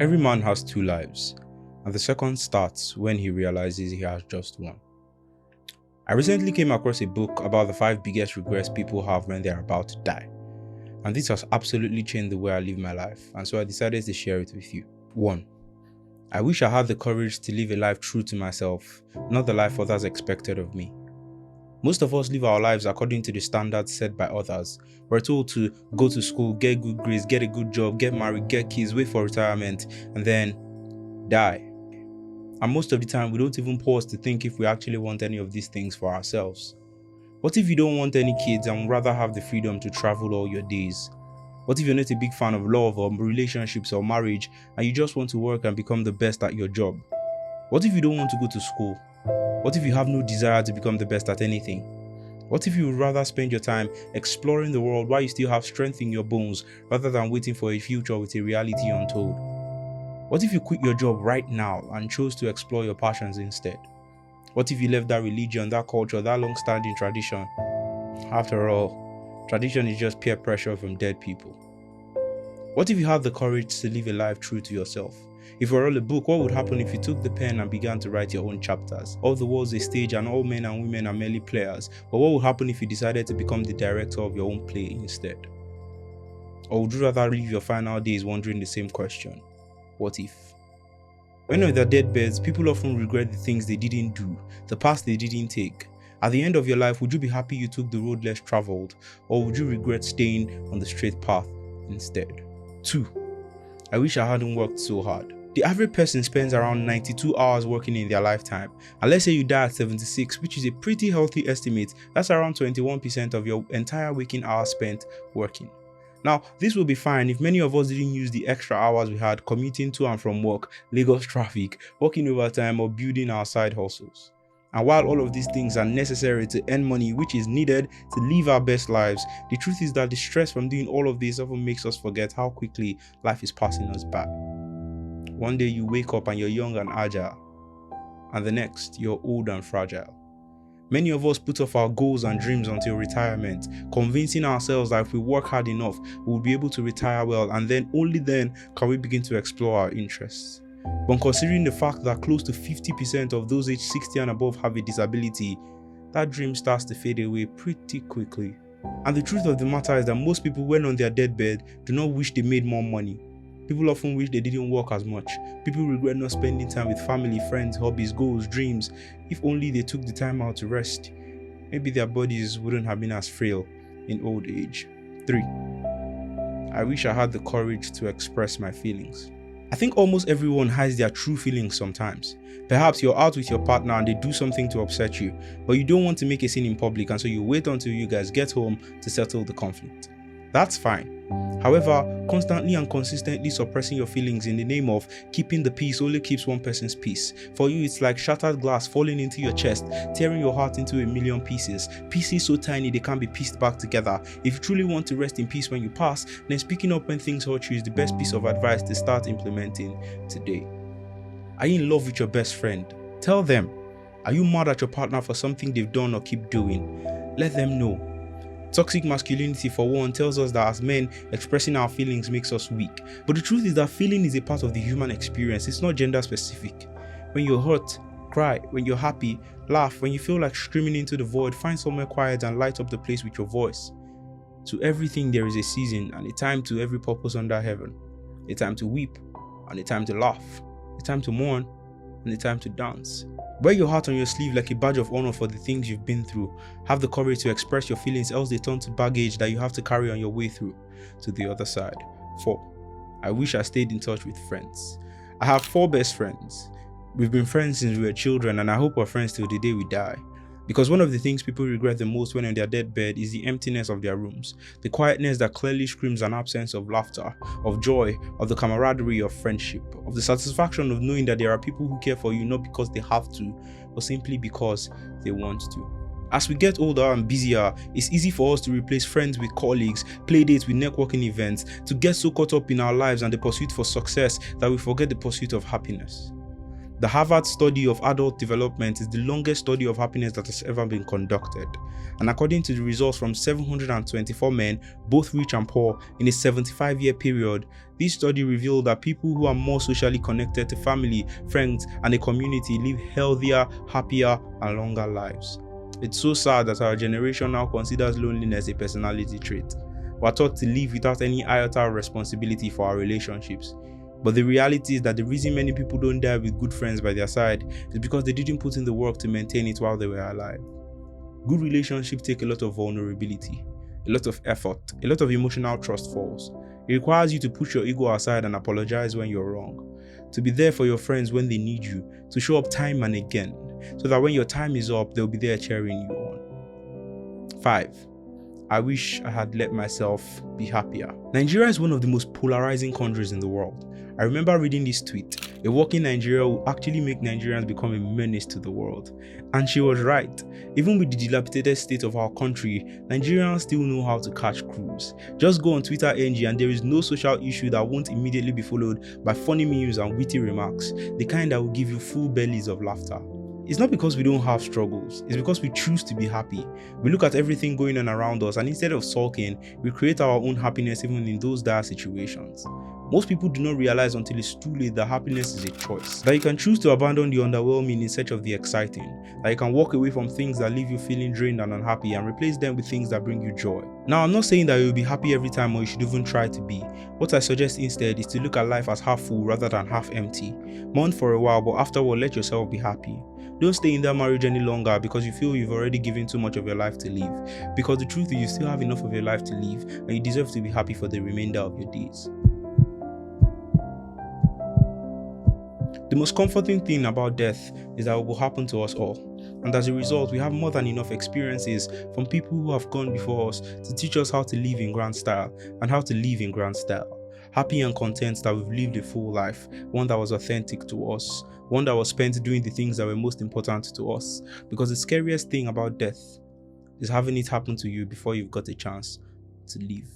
Every man has two lives, and the second starts when he realizes he has just one. I recently came across a book about the 5 biggest regrets people have when they are about to die. And this has absolutely changed the way I live my life, and so I decided to share it with you. 1. I wish I had the courage to live a life true to myself, not the life others expected of me. Most of us live our lives according to the standards set by others. We're told to go to school, get good grades, get a good job, get married, get kids, wait for retirement, and then die. And most of the time, we don't even pause to think if we actually want any of these things for ourselves. What if you don't want any kids and would rather have the freedom to travel all your days? What if you're not a big fan of love or relationships or marriage and you just want to work and become the best at your job? What if you don't want to go to school? What if you have no desire to become the best at anything? What if you would rather spend your time exploring the world while you still have strength in your bones rather than waiting for a future with a reality untold? What if you quit your job right now and chose to explore your passions instead? What if you left that religion, that culture, that long-standing tradition? After all, tradition is just peer pressure from dead people. What if you had the courage to live a life true to yourself? If you were all a book, what would happen if you took the pen and began to write your own chapters? All the world's a stage and all men and women are merely players. But what would happen if you decided to become the director of your own play instead? Or would you rather live your final days wondering the same question? What if? When on their deathbeds, people often regret the things they didn't do, the paths they didn't take. At the end of your life, would you be happy you took the road less traveled, or would you regret staying on the straight path instead? 2. I wish I hadn't worked so hard. The average person spends around 92 hours working in their lifetime, and let's say you die at 76, which is a pretty healthy estimate. That's around 21% of your entire waking hours spent working. Now, this will be fine if many of us didn't use the extra hours we had commuting to and from work, Lagos traffic, working overtime, or building our side hustles. And while all of these things are necessary to earn money, which is needed to live our best lives, the truth is that the stress from doing all of this often makes us forget how quickly life is passing us by. One day you wake up and you're young and agile, and the next you're old and fragile. Many of us put off our goals and dreams until retirement, convincing ourselves that if we work hard enough, we'll be able to retire well, and then only then can we begin to explore our interests. But considering the fact that close to 50% of those aged 60 and above have a disability, that dream starts to fade away pretty quickly. And the truth of the matter is that most people, when on their deathbed, do not wish they made more money. People often wish they didn't work as much. People regret not spending time with family, friends, hobbies, goals, dreams. If only they took the time out to rest, maybe their bodies wouldn't have been as frail in old age. 3. I wish I had the courage to express my feelings. I think almost everyone hides their true feelings sometimes. Perhaps you're out with your partner and they do something to upset you, but you don't want to make a scene in public, and so you wait until you guys get home to settle the conflict. That's fine. However, constantly and consistently suppressing your feelings in the name of keeping the peace only keeps one person's peace. For you, it's like shattered glass falling into your chest, tearing your heart into a million pieces. Pieces so tiny they can't be pieced back together. If you truly want to rest in peace when you pass, then speaking up when things hurt you is the best piece of advice to start implementing today. Are you in love with your best friend? Tell them. Are you mad at your partner for something they've done or keep doing? Let them know. Toxic masculinity, for one, tells us that as men, expressing our feelings makes us weak. But the truth is that feeling is a part of the human experience. It's not gender specific. When you're hurt, cry. When you're happy, laugh. When you feel like screaming into the void, find somewhere quiet and light up the place with your voice. To everything there is a season and a time to every purpose under heaven. A time to weep and a time to laugh. A time to mourn and a time to dance. Wear your heart on your sleeve like a badge of honor for the things you've been through. Have the courage to express your feelings, else they turn to baggage that you have to carry on your way through to the other side. 4. I wish I stayed in touch with friends. I have 4 best friends. We've been friends since we were children, and I hope we're friends till the day we die. Because one of the things people regret the most when on their deathbed is the emptiness of their rooms, the quietness that clearly screams an absence of laughter, of joy, of the camaraderie of friendship, of the satisfaction of knowing that there are people who care for you not because they have to, but simply because they want to. As we get older and busier, it's easy for us to replace friends with colleagues, play dates with networking events, to get so caught up in our lives and the pursuit for success that we forget the pursuit of happiness. The Harvard study of adult development is the longest study of happiness that has ever been conducted. And according to the results from 724 men, both rich and poor, in a 75-year period, this study revealed that people who are more socially connected to family, friends, and a community live healthier, happier, and longer lives. It's so sad that our generation now considers loneliness a personality trait. We're taught to live without any iota of responsibility for our relationships. But the reality is that the reason many people don't die with good friends by their side is because they didn't put in the work to maintain it while they were alive. Good relationships take a lot of vulnerability, a lot of effort, a lot of emotional trust falls. It requires you to put your ego aside and apologize when you're wrong, to be there for your friends when they need you, to show up time and again, so that when your time is up, they'll be there cheering you on. 5. I wish I had let myself be happier. Nigeria is one of the most polarizing countries in the world. I remember reading this tweet: a work in Nigeria will actually make Nigerians become a menace to the world. And she was right. Even with the dilapidated state of our country, Nigerians still know how to catch cruise. Just go on Twitter NG and there is no social issue that won't immediately be followed by funny memes and witty remarks, the kind that will give you full bellies of laughter. It's not because we don't have struggles, it's because we choose to be happy. We look at everything going on around us and instead of sulking, we create our own happiness even in those dire situations. Most people do not realize until it's too late that happiness is a choice. That you can choose to abandon the underwhelming in search of the exciting. That you can walk away from things that leave you feeling drained and unhappy and replace them with things that bring you joy. Now, I'm not saying that you'll be happy every time or you should even try to be. What I suggest instead is to look at life as half full rather than half empty. Mourn for a while, but afterward let yourself be happy. Don't stay in that marriage any longer because you feel you've already given too much of your life to live. Because the truth is you still have enough of your life to live and you deserve to be happy for the remainder of your days. The most comforting thing about death is that it will happen to us all. And as a result, we have more than enough experiences from people who have gone before us to teach us how to live in grand style and how to live in grand style. Happy and content that we've lived a full life, one that was authentic to us, one that was spent doing the things that were most important to us. Because the scariest thing about death is having it happen to you before you've got a chance to live.